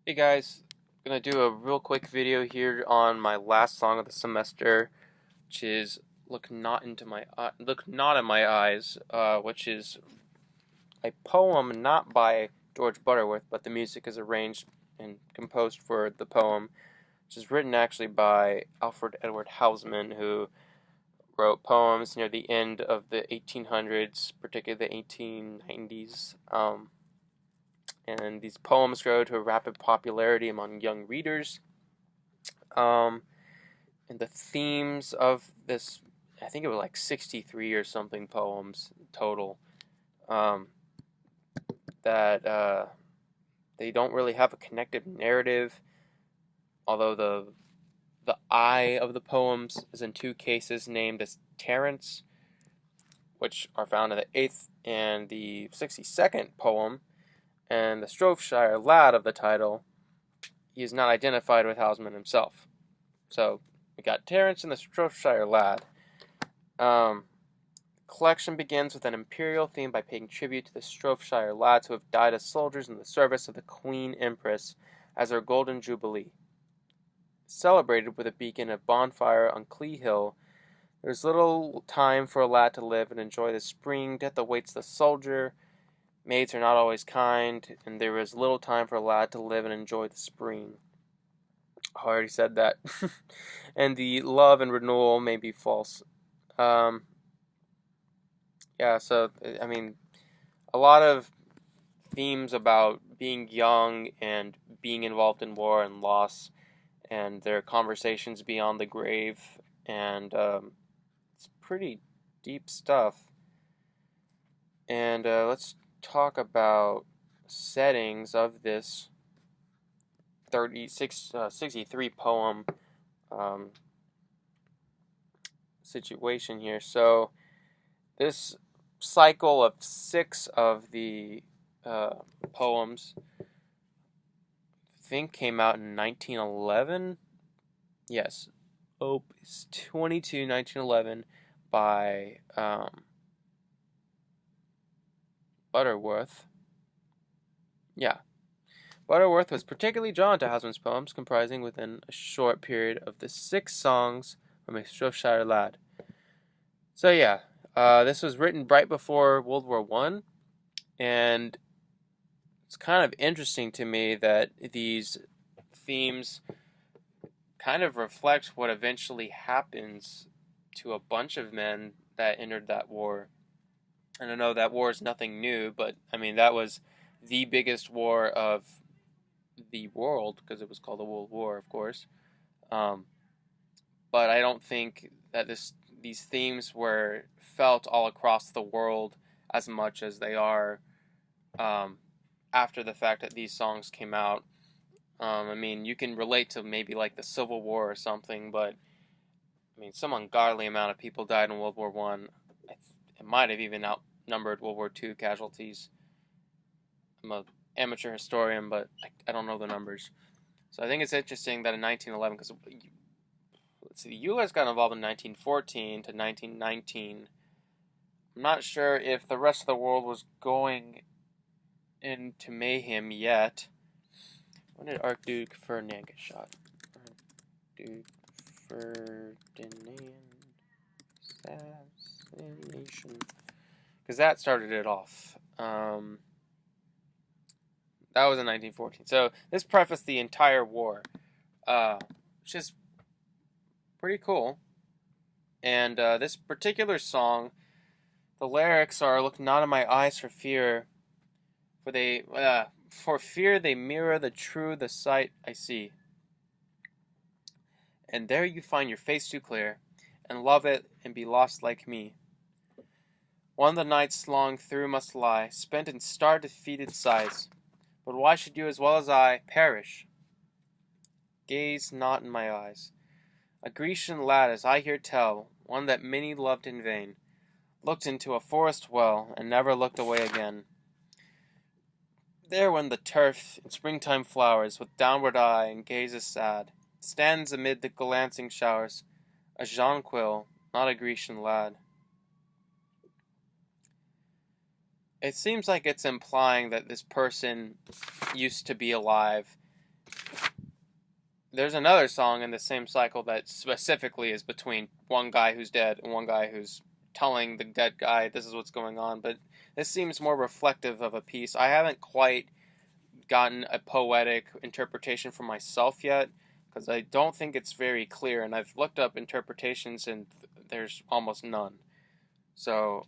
Hey guys, I'm gonna do a real quick video here on my last song of the semester, which is Look Not in My Eyes," which is a poem not by George Butterworth, but the music is arranged and composed for the poem, which is written actually by Alfred Edward Housman, who wrote poems near the end of the 1800s, particularly the 1890s. And these poems grow to a rapid popularity among young readers. Um, and the themes of this, I think it was like 63 or something poems total, um, that they don't really have a connected narrative, although the I of the poems is in two cases named as Terence, which are found in the 8th and the 62nd poem, and the Shropshire lad of the title, he is not identified with Housman himself. So we got Terence and the Shropshire lad. Collection begins with an imperial theme by paying tribute to the Shropshire lads who have died as soldiers in the service of the Queen Empress as her golden jubilee. Celebrated with a beacon of bonfire on Clee Hill, there is little time for a lad to live and enjoy the spring. Death awaits the soldier. Maids are not always kind, and there is little time for a lad to live and enjoy the spring. I already said that. And the love and renewal may be false. So, I mean, a lot of themes about being young and being involved in war and loss, and their conversations beyond the grave, and it's pretty deep stuff. And let's talk about settings of this 63 poem situation here. So this cycle of 6 of the poems, I think, came out in 1911. Yes, Opus 22, 1911, by Butterworth. Yeah. Butterworth was particularly drawn to Housman's poems, comprising within a short period of the 6 songs from a Shropshire lad. So yeah, this was written right before World War I, and it's kind of interesting to me that these themes kind of reflect what eventually happens to a bunch of men that entered that war. And I know that war is nothing new, but I mean, that was the biggest war of the world, because it was called the World War, of course. But I don't think that these themes were felt all across the world as much as they are after the fact that these songs came out. I mean, you can relate to maybe like the Civil War or something, but I mean, some ungodly amount of people died in World War One. It might have even outnumbered World War II casualties. I'm an amateur historian, but I don't know the numbers. So I think it's interesting that in 1911, because let's see, the U.S. got involved in 1914 to 1919. I'm not sure if the rest of the world was going into mayhem yet. When did Archduke Ferdinand get shot? Archduke Ferdinand assassination. Because that started it off. That was in 1914. So this prefaced the entire war, which is pretty cool. And this particular song, the lyrics are, "Look not in my eyes for fear, for fear they mirror the sight I see. And there you find your face too clear, and love it and be lost like me. One the nights long through must lie, spent in star-defeated sighs. But why should you as well as I perish? Gaze not in my eyes. A Grecian lad, as I hear tell, one that many loved in vain, looked into a forest well, and never looked away again. There when the turf in springtime flowers, with downward eye and gazes sad, stands amid the glancing showers, a jonquil, not a Grecian lad." It seems like it's implying that this person used to be alive, there's another song in the same cycle that specifically is between one guy who's dead and one guy who's telling the dead guy this is what's going on. But this seems more reflective of a piece. I haven't quite gotten a poetic interpretation for myself yet because I don't think it's very clear, and I've looked up interpretations and there's almost none. So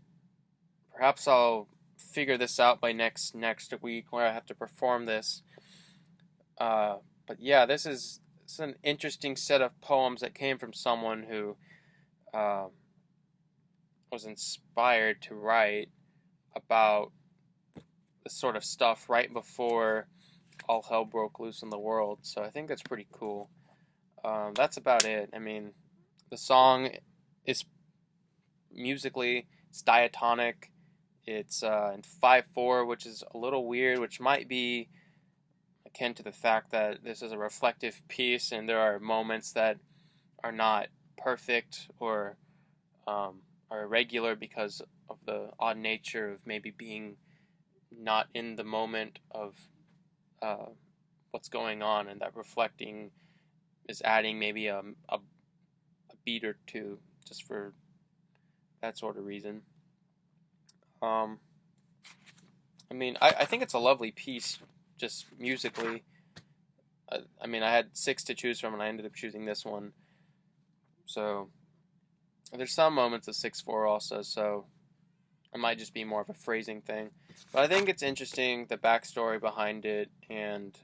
perhaps I'll figure this out by next week where I have to perform this. But yeah, this is an interesting set of poems that came from someone who uh, was inspired to write about this sort of stuff right before all hell broke loose in the world. So I think that's pretty cool. That's about it. I mean, the song is musically, it's diatonic. It's in 5/4, which is a little weird, which might be akin to the fact that this is a reflective piece and there are moments that are not perfect or are irregular because of the odd nature of maybe being not in the moment of uh, what's going on, and that reflecting is adding maybe a beat or two just for that sort of reason. Um, I mean, I think it's a lovely piece just musically. I mean, I had six to choose from, and I ended up choosing this one. So there's some moments of 6/4 also, so it might just be more of a phrasing thing. But I think it's interesting the backstory behind it and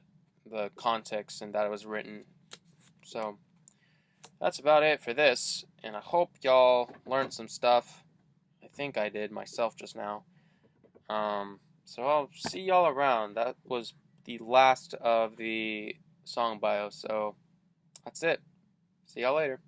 the context and that it was written. So that's about it for this, and I hope y'all learned some stuff. I think I did myself just now. So I'll see y'all around. That was the last of the song bio, so that's it. See y'all later.